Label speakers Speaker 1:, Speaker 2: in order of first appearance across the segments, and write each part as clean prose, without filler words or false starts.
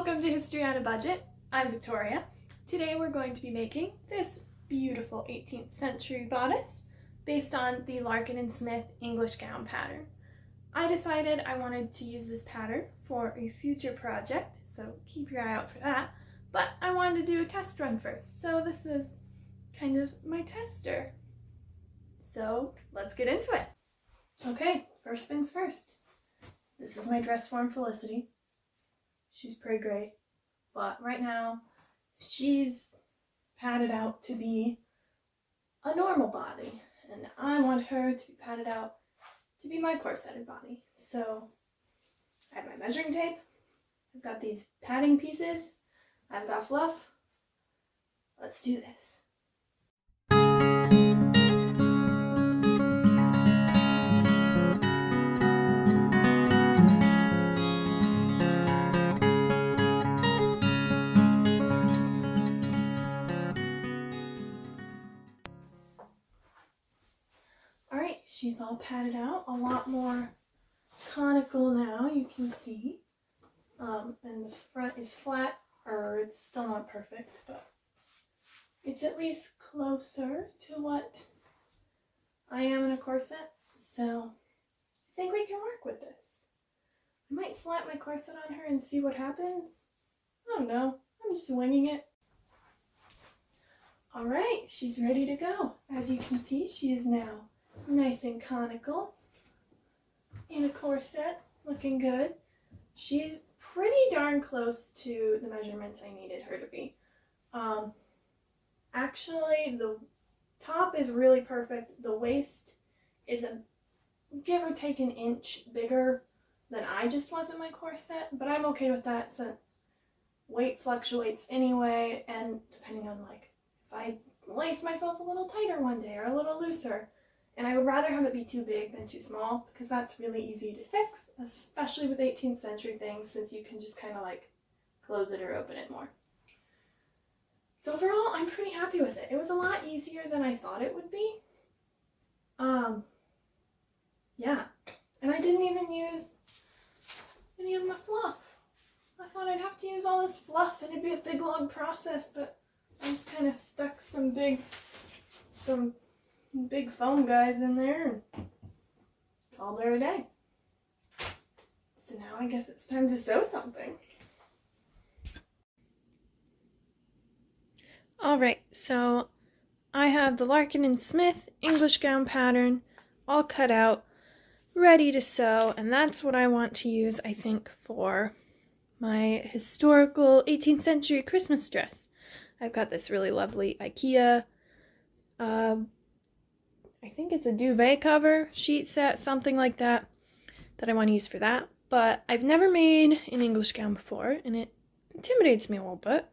Speaker 1: Welcome to History on a Budget. I'm Victoria. Today we're going to be making this beautiful 18th century bodice based on the Larkin & Smith English gown pattern. I decided I wanted to use this pattern for a future project, so keep your eye out for that, but I wanted to do a test run first, so this is kind of my tester. So let's get into it. Okay, first things first. This is my dress form Felicity. She's pretty great, but right now she's padded out to be a normal body, and I want her to be padded out to be my corseted body. So I have my measuring tape, I've got these padding pieces, I've got fluff. Let's do this. Alright, she's all padded out, a lot more conical now, you can see. And the front is flat, or it's still not perfect, but it's at least closer to what I am in a corset, so I think we can work with this. I might slap my corset on her and see what happens. I don't know, I'm just winging it. Alright, she's ready to go. As you can see, she is now nice and conical in a corset, looking good. She's pretty darn close to the measurements I needed her to be. Actually, the top is really perfect. The waist is a give or take an inch bigger than I just was in my corset, but I'm okay with that since weight fluctuates anyway, and depending on like if I lace myself a little tighter one day or a little looser. And I would rather have it be too big than too small because that's really easy to fix, especially with 18th century things, since you can just kind of like close it or open it more. So overall, I'm pretty happy with it. It was a lot easier than I thought it would be. Yeah. And I didn't even use any of my fluff. I thought I'd have to use all this fluff and it'd be a big long process, but I just kind of stuck some big foam guys in there and called her a day. So now I guess it's time to sew something. Alright, so I have the Larkin & Smith English gown pattern all cut out, ready to sew, and that's what I want to use, I think, for my historical 18th century Christmas dress. I've got this really lovely IKEA I think it's a duvet cover, sheet set, something like that I want to use for that. But I've never made an English gown before, and it intimidates me a little bit.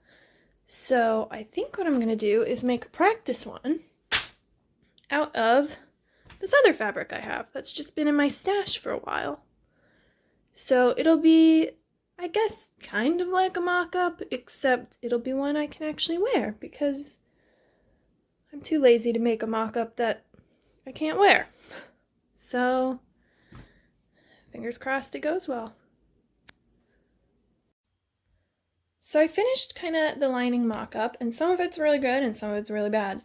Speaker 1: So I think what I'm going to do is make a practice one out of this other fabric I have that's just been in my stash for a while. So it'll be, I guess, kind of like a mock-up, except it'll be one I can actually wear because I'm too lazy to make a mock-up that I can't wear. So, fingers crossed it goes well. So I finished kind of the lining mock-up, and some of it's really good and some of it's really bad.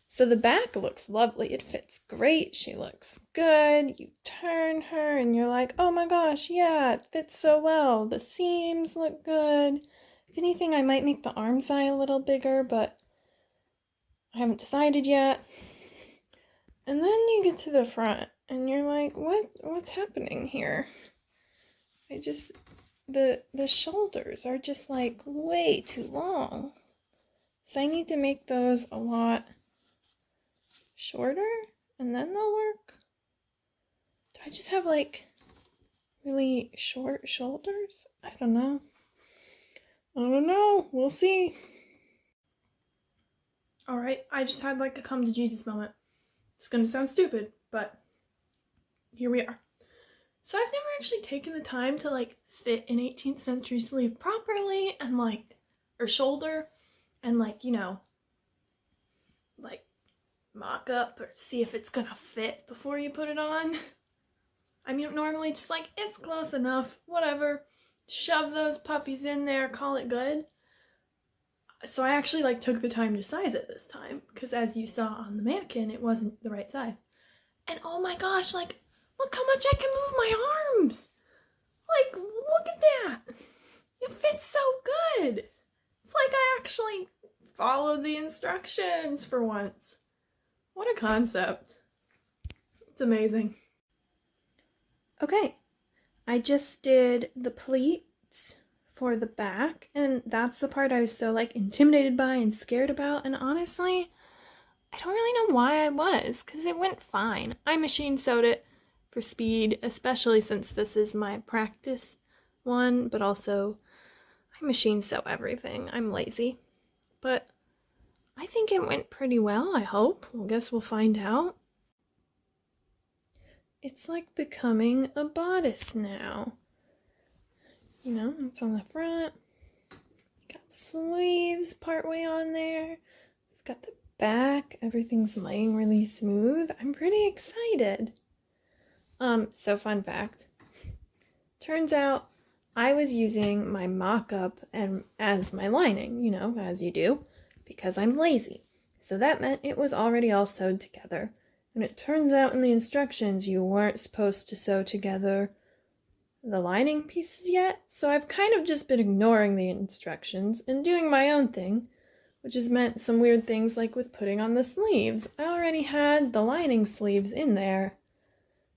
Speaker 1: So the back looks lovely. It fits great. She looks good. You turn her and you're like, oh my gosh, yeah, it fits so well. The seams look good. If anything, I might make the arm side a little bigger, but I haven't decided yet. And then you get to the front and you're like, what's happening here? The shoulders are just like way too long. So I need to make those a lot shorter and then they'll work. Do I just have like really short shoulders? I don't know. We'll see. Alright, I just had like a come to Jesus moment. It's gonna sound stupid, but here we are. So I've never actually taken the time to like fit an 18th century sleeve properly and like, or shoulder, and like, you know, like mock up or see if it's gonna fit before you put it on. I mean, normally just like, it's close enough, whatever. shove those puppies in there, call it good. So I actually like took the time to size it this time, because as you saw on the mannequin, it wasn't the right size. And oh my gosh, like, look how much I can move my arms. Like, look at that. It fits so good. It's like I actually followed the instructions for once. What a concept. It's amazing. Okay, I just did the pleats for the back, and that's the part I was so like intimidated by and scared about, and honestly, I don't really know why I was, because it went fine. I machine sewed it for speed, especially since this is my practice one, but also I machine sew everything. I'm lazy. But I think it went pretty well, I hope. Well, guess we'll find out. It's like becoming a bodice now. You know, it's on the front. Got sleeves partway on there. We've got the back. Everything's laying really smooth. I'm pretty excited. So fun fact. Turns out I was using my mock-up and as my lining, you know, as you do, because I'm lazy. So that meant it was already all sewed together. And it turns out in the instructions you weren't supposed to sew together the lining pieces yet, so I've kind of just been ignoring the instructions and doing my own thing, which has meant some weird things like with putting on the sleeves. I already had the lining sleeves in there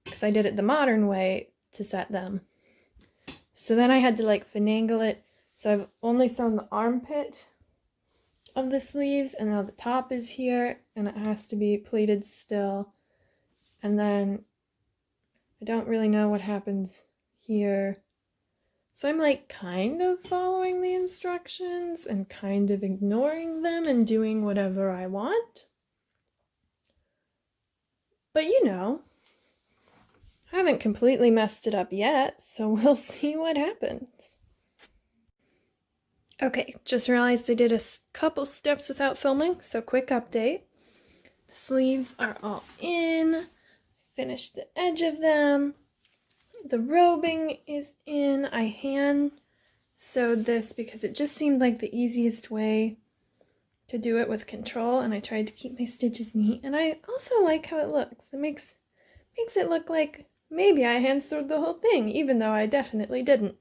Speaker 1: because I did it the modern way to set them. So then I had to like finagle it, so I've only sewn the armpit of the sleeves, and now the top is here and it has to be pleated still, and then I don't really know what happens here, so I'm like kind of following the instructions and kind of ignoring them and doing whatever I want, but you know, I haven't completely messed it up yet, so we'll see what happens. Okay, just realized I did a couple steps without filming, so quick update. The sleeves are all in. I finished the edge of them. The robing is in. I hand sewed this because it just seemed like the easiest way to do it with control, and I tried to keep my stitches neat. And I also like how it looks. It makes it look like maybe I hand sewed the whole thing, even though I definitely didn't.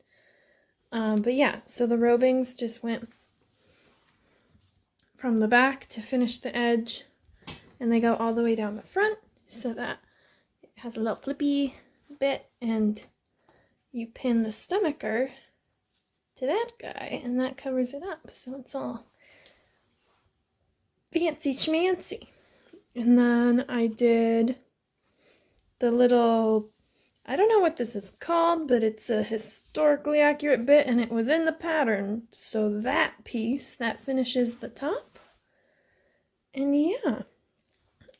Speaker 1: But yeah, so the robings just went from the back to finish the edge, and they go all the way down the front so that it has a little flippy bit, and you pin the stomacher to that guy, and that covers it up, so it's all fancy schmancy. And then I did the little, I don't know what this is called, but it's a historically accurate bit, and it was in the pattern. So that piece, that finishes the top. And yeah,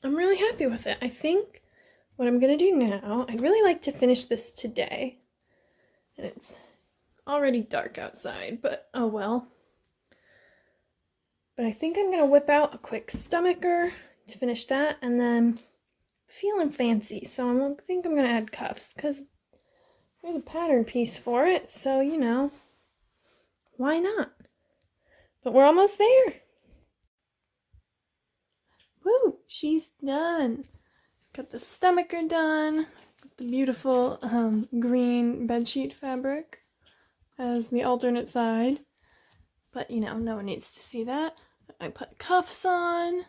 Speaker 1: I'm really happy with it. I think what I'm going to do now, I'd really like to finish this today. And it's already dark outside, but oh well. But I think I'm going to whip out a quick stomacher to finish that, and then feeling fancy, so I think I'm gonna add cuffs because there's a pattern piece for it, so you know, why not? But we're almost there. Woo, she's done. Got the stomacher done, got the beautiful green bedsheet fabric as the alternate side, but you know, no one needs to see that. I put cuffs on.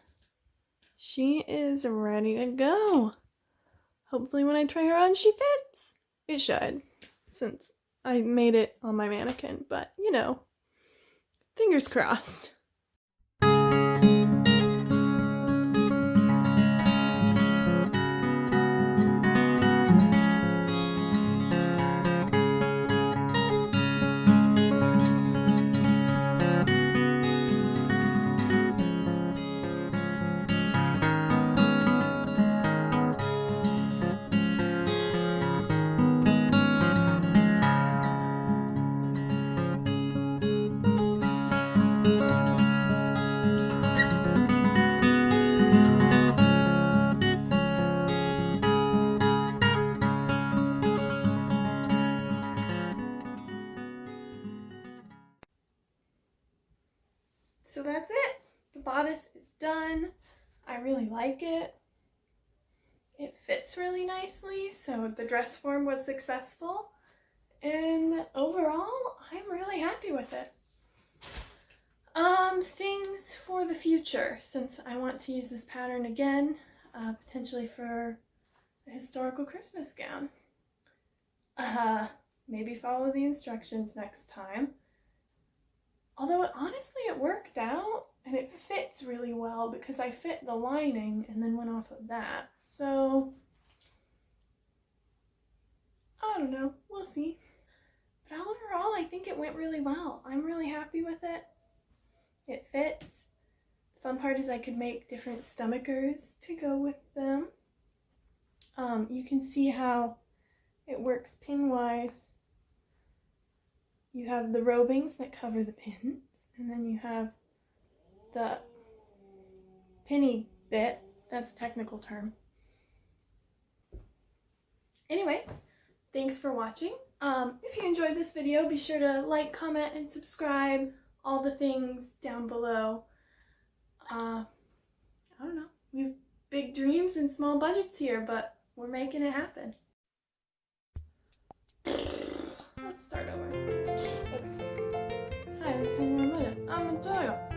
Speaker 1: She is ready to go. Hopefully when I try her on, she fits. It should, since I made it on my mannequin, but you know, fingers crossed. So that's it. The bodice is done. I really like it. It fits really nicely, so the dress form was successful. And overall, I'm really happy with it. Things for the future, since I want to use this pattern again, potentially for a historical Christmas gown. Maybe follow the instructions next time. Although honestly it worked out and it fits really well because I fit the lining and then went off of that. So, I don't know, we'll see. But overall I think it went really well. I'm really happy with it. It fits. The fun part is I could make different stomachers to go with them. You can see how it works pin-wise. You have the robings that cover the pins, and then you have the pinny bit. That's a technical term. Anyway, thanks for watching. If you enjoyed this video, be sure to like, comment, and subscribe. All the things down below. I don't know. We have big dreams and small budgets here, but we're making it happen. Let's start over. Okay. Hi, I'm Victoria.